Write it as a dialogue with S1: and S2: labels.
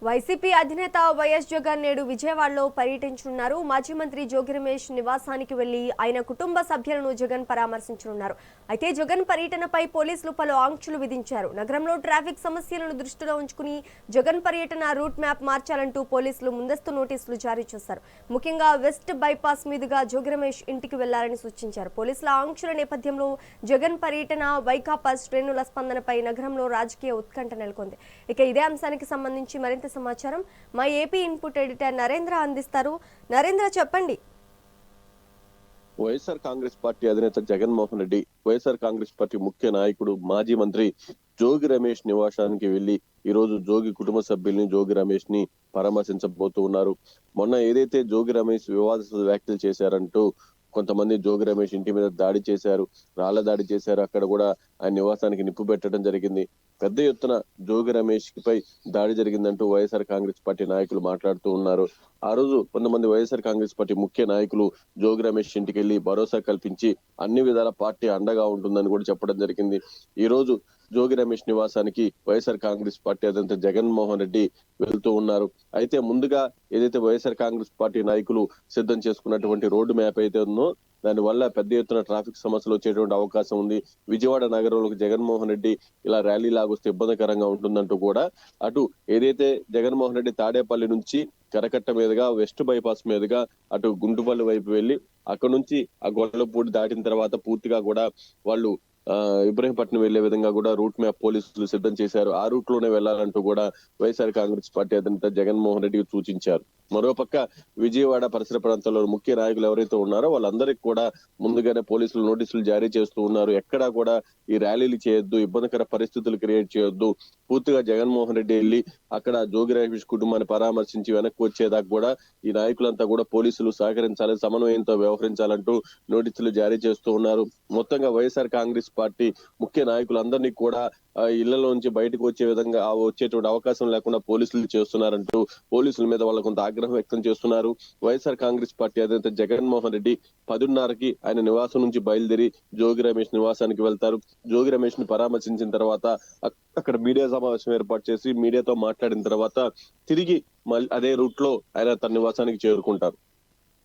S1: YCP అధినేత YS Jagan నేడు విజయవాడలో పర్యటించనున్నారు. మాజీ మంత్రి జోగి రమేష్ నివాసానికి వెళ్లి ఆయన కుటుంబ సభ్యులను జగన్ పరామర్శించనున్నారు. అయితే జగన్ పర్యటనపై పోలీసులు పలు ఆంక్షలు విధించారు. నగరంలో ట్రాఫిక్ సమస్యలను దృష్టిలో ఉంచుకుని జగన్ పర్యటన రూట్ మ్యాప్ మార్చాలంటూ పోలీసులు ముందస్తు నోటీసులు జారీ చేశారు. ముఖ్యంగా వెస్ట్ బైపాస్ మీదుగా జోగి రమేష్ ఇంటికి వెళ్లాలని సూచించారు. పోలీసుల ఆంక్షల నేపథ్యంలో జగన్ పర్యటన, వైకాపా శ్రేణుల స్పందనపై నగరంలో రాజకీయ ఉత్కంఠ నెలకొంది. ఇక ఇదే అంశానికి సంబంధించి మరింత సమాచారం మా ఏపీ ఇన్పుట్ ఎడిటర్ నరేంద్ర అందిస్తారు. నరేంద్ర, చెప్పండి.
S2: వైఎస్ఆర్ కాంగ్రెస్ పార్టీ అధినేత జగన్మోహన్ రెడ్డి, వైఎస్ఆర్ కాంగ్రెస్ పార్టీ ముఖ్య నాయకుడు మాజీ మంత్రి జోగి రమేష్ నివాసానికి వెళ్లి ఈ రోజు జోగి కుటుంబ సభ్యుల్ని, జోగి రమేష్ ని పరామర్శించబోతూ ఉన్నారు. మొన్న ఏదైతే జోగి రమేష్ వివాదాస్పద వ్యాఖ్యలు చేశారంటూ కొంతమంది జోగి రమేష్ ఇంటి మీద దాడి చేశారు, రాళ్ల దాడి చేశారు. అక్కడ కూడా ఆయన నివాసానికి నిప్పు పెట్టడం జరిగింది. పెద్ద ఎత్తున జోగి రమేష్ పై దాడి జరిగిందంటూ వైఎస్ఆర్ కాంగ్రెస్ పార్టీ నాయకులు మాట్లాడుతూ ఉన్నారు. ఆ రోజు కొంతమంది వైఎస్ఆర్ కాంగ్రెస్ పార్టీ ముఖ్య నాయకులు జోగి రమేష్ ఇంటికి వెళ్లి భరోసా కల్పించి అన్ని విధాల పార్టీ అండగా ఉంటుందని కూడా చెప్పడం జరిగింది. ఈ రోజు జోగి రమేష్ నివాసానికి వైఎస్ఆర్ కాంగ్రెస్ పార్టీ అధినేత జగన్మోహన్ రెడ్డి వెళ్తూ ఉన్నారు. అయితే ముందుగా ఏదైతే వైఎస్ఆర్ కాంగ్రెస్ పార్టీ నాయకులు సిద్ధం చేసుకున్నటువంటి రోడ్డు మ్యాప్ అయితే ఉందో దాని వల్ల పెద్ద ఎత్తున ట్రాఫిక్ సమస్యలు వచ్చేటువంటి అవకాశం ఉంది. విజయవాడ నగరంలోకి జగన్మోహన్ రెడ్డి ఇలా ర్యాలీ లాగొస్తే ఇబ్బందికరంగా ఉంటుందంటూ కూడా అటు ఏదైతే జగన్మోహన్ రెడ్డి తాడేపల్లి నుంచి కరకట్ట మీదుగా వెస్ట్ బైపాస్ మీదుగా అటు గుంటుపల్లి వైపు వెళ్లి అక్కడ నుంచి ఆ గొల్లపూడి దాటిన తర్వాత పూర్తిగా కూడా వాళ్ళు ఇబ్రహీంపట్నం వెళ్లే విధంగా కూడా రూట్ మ్యాప్ పోలీసులు సిద్ధం చేశారు. ఆ రూట్ లోనే వెళ్లాలంటూ కూడా వైఎస్ఆర్ కాంగ్రెస్ పార్టీ అధినేత జగన్మోహన్ రెడ్డికి సూచించారు. మరోపక్క విజయవాడ పరిసర ప్రాంతాల్లో ముఖ్య నాయకులు ఎవరైతే ఉన్నారో వాళ్ళందరికీ కూడా ముందుగానే పోలీసులు నోటీసులు జారీ చేస్తూ ఉన్నారు. ఎక్కడా కూడా ఈ ర్యాలీలు చేయొద్దు, ఇబ్బందికర పరిస్థితులు క్రియేట్ చేయొద్దు. పూర్తిగా జగన్మోహన్ రెడ్డి వెళ్లి అక్కడ జోగి రమేష్ కుటుంబాన్ని పరామర్శించి వెనక్కి వచ్చేదాకా కూడా ఈ నాయకులంతా కూడా పోలీసులు సహకరించాలి, సమన్వయంతో వ్యవహరించాలంటూ నోటీసులు జారీ చేస్తూ ఉన్నారు. మొత్తంగా వైఎస్ఆర్ కాంగ్రెస్ పార్టీ ముఖ్య నాయకులందరినీ కూడా ఇళ్లలోంచి బయటకు వచ్చే విధంగా వచ్చేటువంటి అవకాశం లేకుండా పోలీసులు చేస్తున్నారంటూ పోలీసుల మీద వాళ్ళ కొంత ఆగ్రహం వ్యక్తం చేస్తున్నారు. వైఎస్ఆర్ కాంగ్రెస్ పార్టీ అధినేత జగన్మోహన్ రెడ్డి 10:30కి ఆయన నివాసం నుంచి బయలుదేరి జోగి రమేష్ నివాసానికి వెళ్తారు. జోగి రమేష్ ని పరామర్శించిన తర్వాత అక్కడ మీడియా సమావేశం ఏర్పాటు చేసి మీడియాతో మాట్లాడిన తర్వాత తిరిగి అదే రూట్ లో ఆయన తన నివాసానికి చేరుకుంటారు.